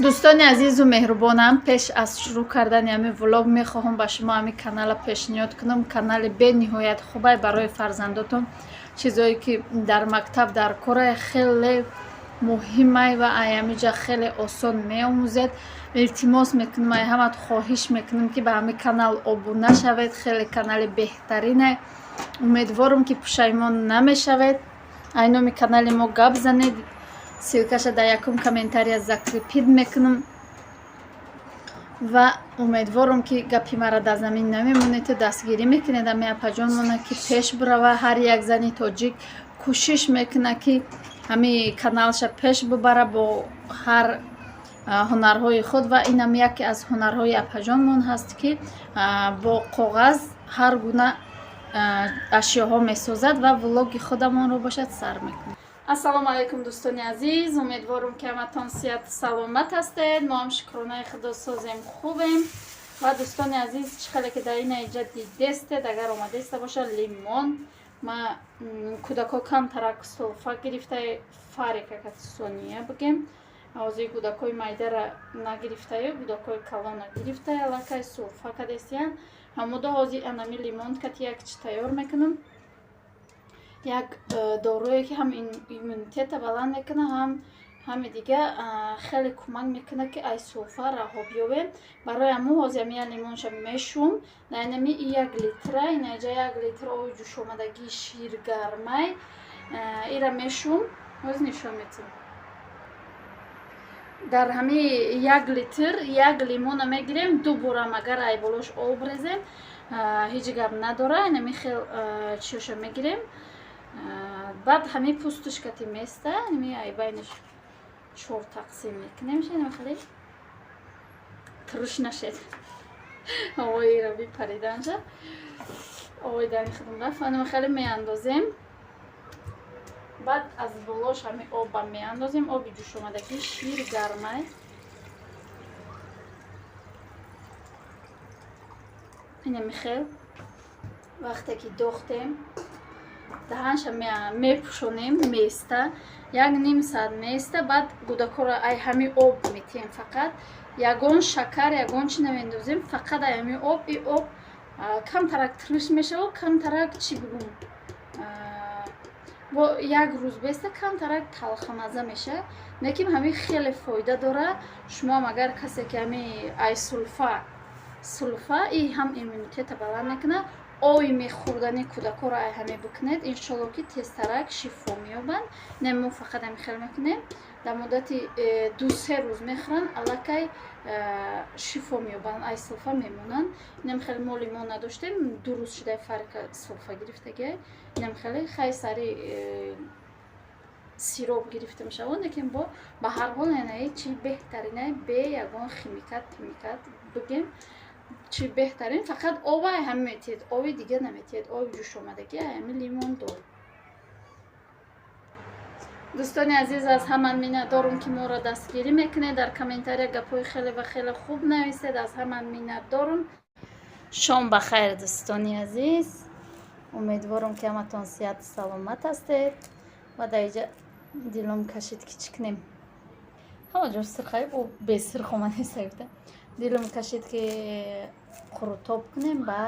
дӯстони азизу меҳрубонам, пеш аз шурӯъ кардани ҳамин влог мехоҳам ба шумо ҳамин канала пешниҳод кунам. канали бениҳоят хубай барои фарзандотон, чизое ки дар мактаб дар кора хеле муҳимай ва ҳамиҷа хеле осон меомӯзед. илтимос мекунам, ҳамат хоҳиш мекунам ки ба ҳамин канал обуна шавед. хеле канали беҳтаринай. умедворам ки пушаймон намешавед. ай номи канали мо гап занед, силкаша дар якум комментария закрепид мекунам ва умедворам ки гапи мара дар замин намемонед, дастгирӣ мекунед ами апаҷонмона ки пеш бурава. ҳар як зани тоҷик кӯшиш мекунад ки ҳамин каналша пеш бибара бо ҳар ҳунарҳои худ ва инам яке аз ҳунарҳои апаҷонмон ҳаст ки бо коғаз ҳар гуна ашёҳо месозад ва влоги худамонро бошад сар мекунад. ассалому алайкум дӯстони азиз, умедворам ки ҳаматон сиҳату саломат ҳастед. мо ҳам шукронаи худосозем хубем. ва дӯстони азиз, чӣ хеле ки дар ин иҷа дидестед, агар омадеста боша лимон ма кӯдако камтарак сулфа гирифта фарика сония бигем ҳозир кӯдакои майдара нагирифтаю кӯдакои калона гирифта аллакай сулфа кадестиян ҳамуда ҳозир анами лимон кати як чи тайёр мекунам. як дорое ки ҳам иммунитета баланд мекуна, ҳами дига хеле кӯмак мекуна ки ай сулфа раҳо биёбем. барои ҳамун ҳозир ами лимонша мешум наинами 1 литра инаҷа 1 литр оби ҷӯшомадагии ширгармай ира мешум. ҳозир нишон метим дар ҳами 1 литр 1 лимона мегирем, 2 бурам агар ай болош об резем ҳеҷ гап надора. инами хел чиёша мегирем. баъд ҳамин пӯсташ кати места ами ай байнаш 4 тақсим мекунем. шайна хеле туруш нашед овои ра бипариданша овои дани худам рафт. ани хеле меандозем. баъд аз болош ҳами обам меандозем, оби ҷӯшомадагии шир гармай. инами хел вақте ки дохтем даҳанша мепӯшонем места 1 соат места. баъд гӯдакоро ай ҳамин об метием, фақат ягон шакар ягон чи намендозем, фақат ай ҳамин об. и об камтарак тириш мешава, камтарак чи бигум бо 1 рӯз беста камтарак талхамаза меша, лекин ҳамин хеле фоида дора. шумоам агар касе ки ҳамин ай сулфа и ҳам иммунитета баланд мекуна, ои мехӯрдани кӯдакоро ай ҳаме бикунед, иншолло ки тезтарак шифо меёбанд. немо фақат ҳами хел мекунем, дар муддати 2-3 рӯз мехӯранд, аллакай шифо меёбанд, ай сулфа мемонанд. инам хеле мо лимон надоштем, 2 рӯз шудай фарика сулфа гирифтагиай. инам хеле хай сари сироп гирифта мешаванд, лекин бо ба ҳар ҳол яъне чи беҳтаринай бе ягон химикат бигем чи беҳтарин, фақат оба ай ҳам метиҳед, оби дига наметиҳед, оби ҷӯшомадагӣ ай ҳами лимон дор. дӯстони азиз, аз ҳаман миннатдорам ки моро дастгирӣ мекунед, дар комментария гапҳои хеле ва хеле хуб нависед. аз ҳаман миннатдорам. шом бахайр дӯстони азиз, умедворам ки ҳаматон сиҳату саломат ҳастед. ва дар иҷа дилом кашид ки чӣ кунем, ҳамаҷо сирхай бесирх омадеста гуфта дилом кашид ки қурутоб кунем ба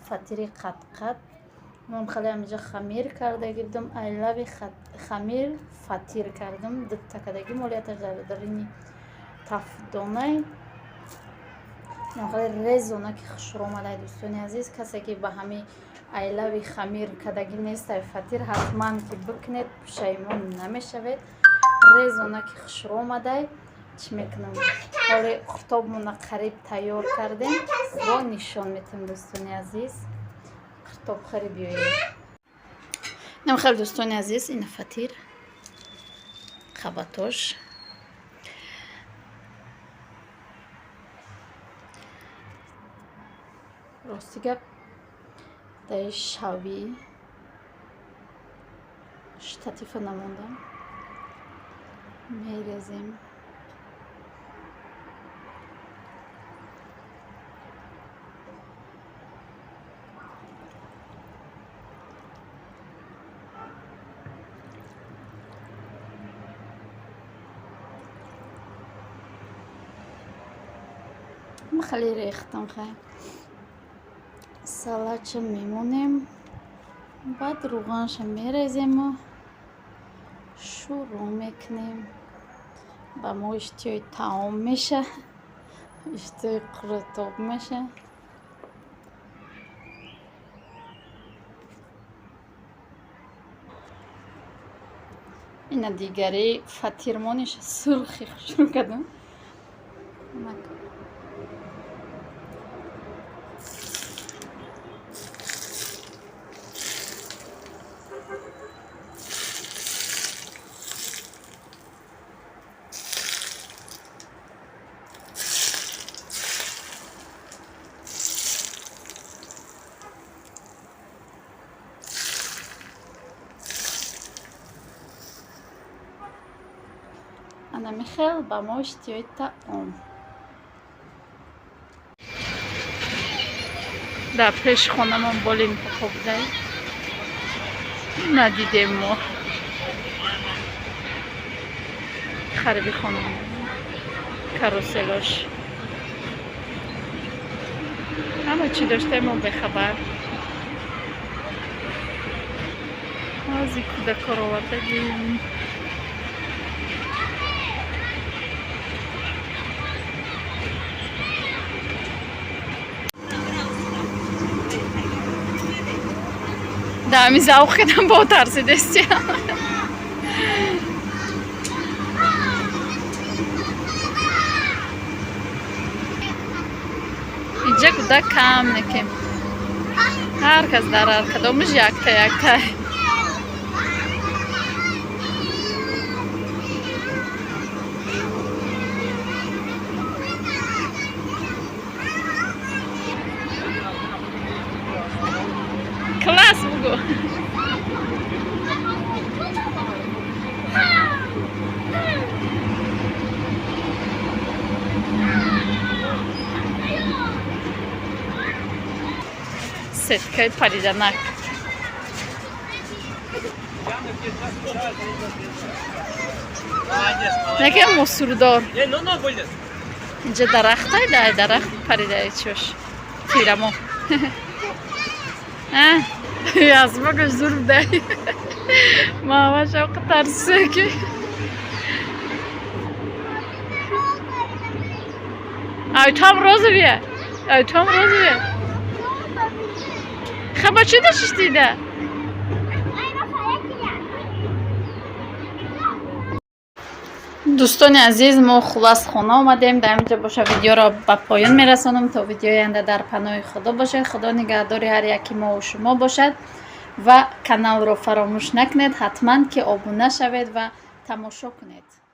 фатири қатқат. мон хеле ҳамиҷа хамир карда гирдам, айлави хамир фатир кардам, дутакадаги молияташ дар ини тафдонай хеле резона ки хушромадай. дӯстони азиз, касе ки ба ҳами айлави хамир кадагӣ нестай фатир ҳатман ки бикунед, пушаймон намешавед. резона ки хушромадай. чӣ мекунам, ҳоли қуртобмона қариб тайёр кардем, во нишон метем. дӯстони азиз, қуртоб хари биёед. нам хеле дӯстони азиз, ина фатир қабатош рости гап дар шави штатифа намондам, мерезем. خیلی ریختم خیلی سالچه میمونیم بعد روغنش میریزیم و شروع میکنیم با ما اشتیای تمام میشه اشتیای قرطاب میشه این دیگری فطیرمانش سرخی شروع کردم Ana Michel ba mo اشتیایتا اون در پیش خونمون بولیم خوب دای ندیدیم ما خرابی خونمون کاروسلاش همه چی داشته ما به خبر ازی کودک رو آوردگیم دامی زاوخ کدام با ترسیدستی اینجا کودک کم نکیم هر کس در هر کدامش یکتا کلاس بگو ستکای پریدنک نگه مصوردار اینجا درخت های در درخت پریده چوش تیرمو از بگش زور بده ما همه شوق ترسه که اوتام روز بیه اوتام روز بیه خب چی داشتش دیده دوستان عزیز ما خلاص خانه آمدیم در اینجا باشه ویدیو را به پایان میرسانم تا ویدیو آینده در پناه خدا باشه خدا نگهدار هر یکی ما و شما باشد و کانال رو فراموش نکنید حتما که ابونه شوید و تماشا کنید